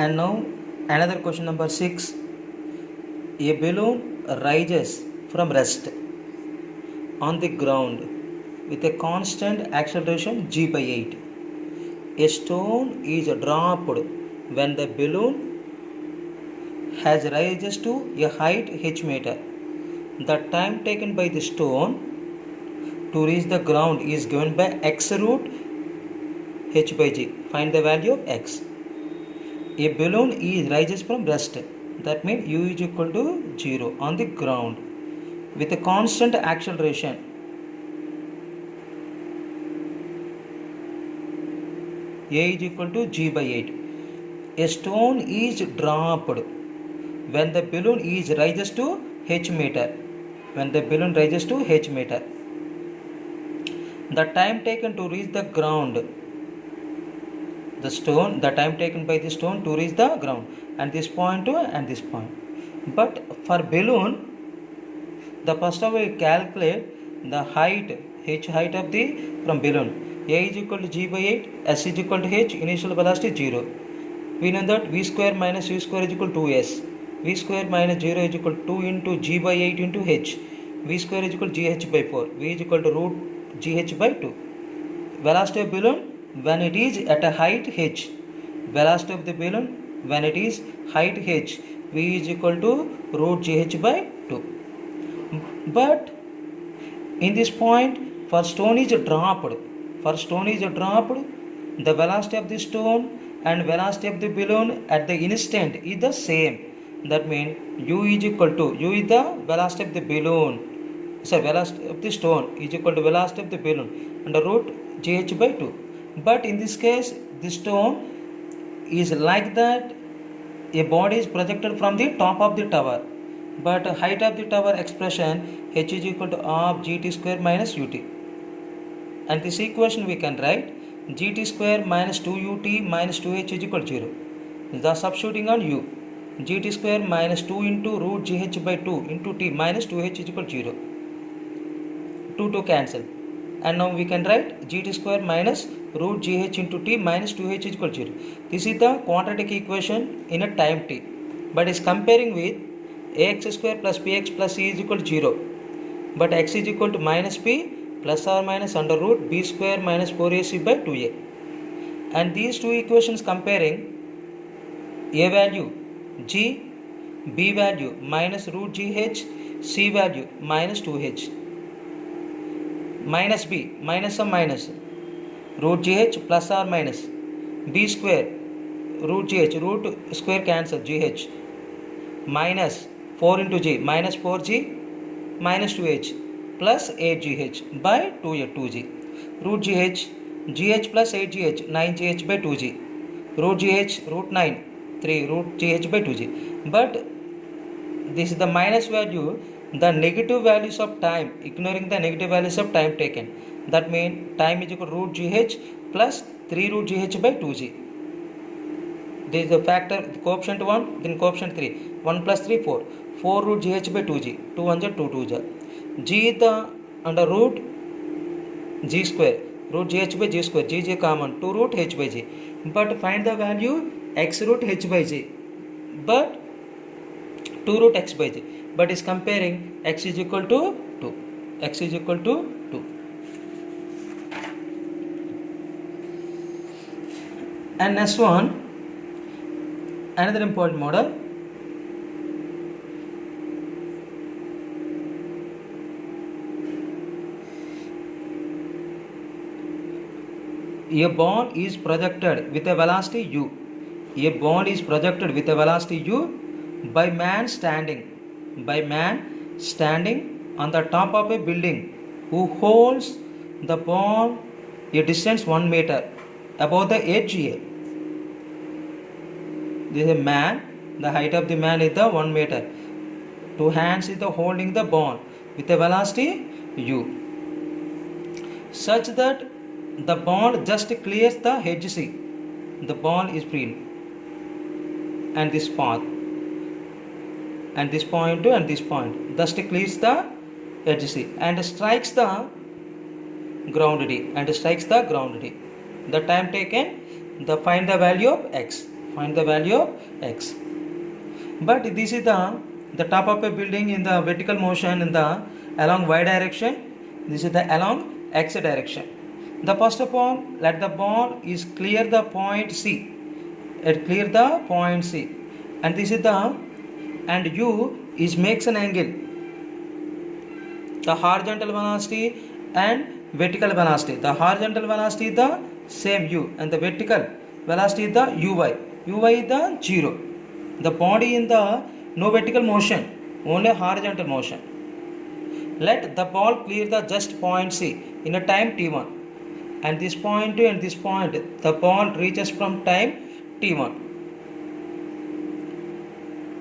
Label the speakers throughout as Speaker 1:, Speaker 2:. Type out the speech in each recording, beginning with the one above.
Speaker 1: And now another question number 6. A balloon rises from rest on the ground with a constant acceleration g by 8. A stone is dropped when the balloon has rises to a height h meter. The time taken by the stone to reach the ground is given by x root h by g. Find the value of x. A balloon is rises from rest. That means u is equal to 0 on the ground with a constant acceleration. A is equal to g by 8. A stone is dropped when the balloon is rises to h meter. When the balloon rises to h meter. The time taken to reach the ground. The time taken by the stone to reach the ground, and this point to and this point. But for balloon, the first of all we calculate the height, h height of the from balloon. A is equal to g by 8, s is equal to h, initial velocity 0. We know that v square minus u square is equal to 2s. V square minus 0 is equal to 2 into g by 8 into h. V square is equal to gh by 4. V is equal to root gh by 2. Velocity of balloon when it is at a height h. Velocity of the balloon when it is height h. V is equal to root gh by 2. But in this point, for stone is dropped. The velocity of the stone and velocity of the balloon at the instant is the same. That means u is equal to, u is the velocity of the balloon, velocity of the stone is equal to velocity of the balloon under root gh by 2. But in this case, the stone is like that a body is projected from the top of the tower, but height of the tower expression h is equal to half gt square minus ut. And this equation we can write gt square minus 2ut minus 2h is equal to 0. Thus substituting on u, gt square minus 2 into root gh by 2 into t minus 2h is equal to 0. 2 cancel. And now we can write gt square minus root gh into t minus 2h is equal to 0. This is the quadratic equation in a time t, but is comparing with ax square plus bx plus c is equal to 0. But x is equal to minus p plus or minus under root b square minus 4ac by 2a. And these two equations comparing, a value g, b value minus root gh, c value minus 2h, minus b, minus some minus, root gh plus or minus, b square, root gh, root square cancel, gh, minus 4 into g, minus 4g, minus 2h, plus 8gh by 2g, root gh, gh plus 8gh, 9gh by 2g, root gh, root 9, 3, root gh by 2g. But this is the minus value, the negative values of time, ignoring the negative values of time taken. That means time is equal to root gh plus 3 root gh by 2g. This is the factor, the coefficient 1, then coefficient 3. 1 plus 3, 4. 4 root gh by 2g. 2 1 2 2. G is the under root g square. Root gh by g square. G is common. 2 root h by g. But find the value x root h by g. But 2 root x by g. But is comparing x is equal to 2. X is equal to 2. And next one, another important model. A ball is projected with a velocity u. A ball is projected with a velocity u by man standing on the top of a building, who holds the ball a distance 1 meter above the edge A. This is a man. The height of the man is the 1 meter. 2 hands is the holding the ball with a velocity u, such that the ball just clears the edge C. The ball is free, and this path, and this point to and this point, thus clears the edge C and strikes the ground D. The time taken, find the value of x. Find the value of x. But this is the top of a building in the vertical motion in the along y direction. This is the along x direction. The first of all, let the ball is clear the point C. It clear the point C, and this is the and u is makes an angle. The horizontal velocity and vertical velocity. The horizontal velocity is the same u, and the vertical velocity is the uy. Uy is the 0. The body in the no vertical motion, only horizontal motion. Let the ball clear the just point C in a time t1, and this point and this point the ball reaches from time t1.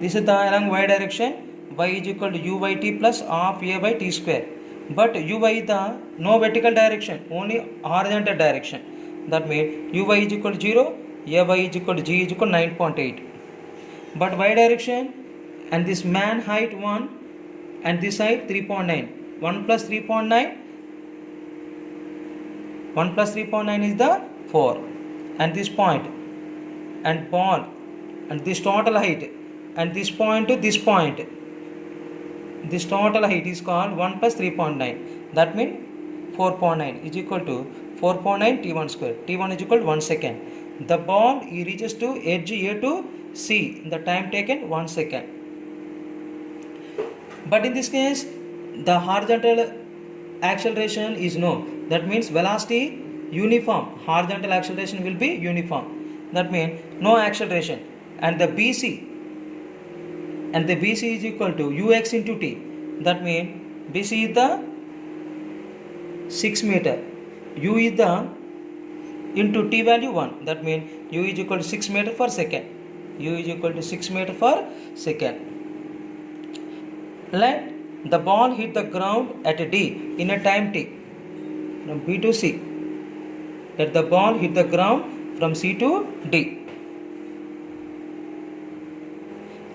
Speaker 1: This is the along y direction. Y is equal to uyt plus half a by t square. But uy is the no vertical direction, only horizontal direction. That means uy is equal to 0, ay is equal to g is equal to 9.8. But y direction and this man height 1 and this height 3.9. 1 plus 3.9. 1 plus 3.9 is the 4. And this point and ball and this total height and this point to this point. This total height is called 1 plus 3.9. That means 4.9 is equal to 4.9 t1 square. T1 is equal to 1 second. The ball reaches to edge A to C in the time taken 1 second. But in this case, the horizontal acceleration is no. That means velocity uniform. Horizontal acceleration will be uniform. That means no acceleration. And the BC is equal to ux into t. That means BC is the 6 meter. U is the into t value 1. That means u is equal to 6 meter per second. U is equal to 6 meter per second. Let the ball hit the ground at D in a time t from B to C. Let the ball hit the ground from C to D.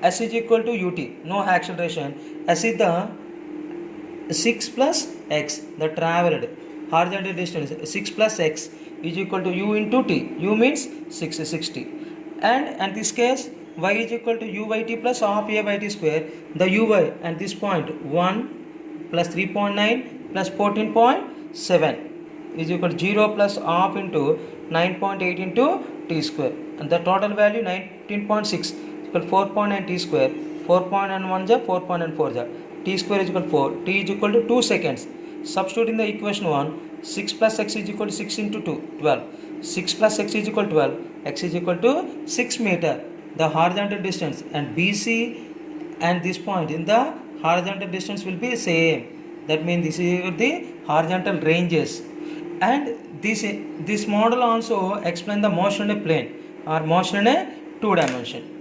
Speaker 1: S is equal to ut, no acceleration. S is the 6 plus x, the traveled horizontal distance. 6 plus x is equal to u into t. U means 60. And in this case, y is equal to uyt plus half a by t square. The uy and this point 1 plus 3.9 plus 14.7 is equal to 0 plus half into 9.8 into t square. And the total value 19.6 equal 4.9 t square. 4.1 ja 4.4 ja. T square is equal to 4. T is equal to 2 seconds. Substitute in the equation 1. 6 plus x is equal to 6 into 2, 12. 6 plus x is equal to 12. X is equal to 6 meter. The horizontal distance and BC and this point in the horizontal distance will be same. That means this is the horizontal ranges. And this model also explain the motion in a plane or motion in a 2 dimension.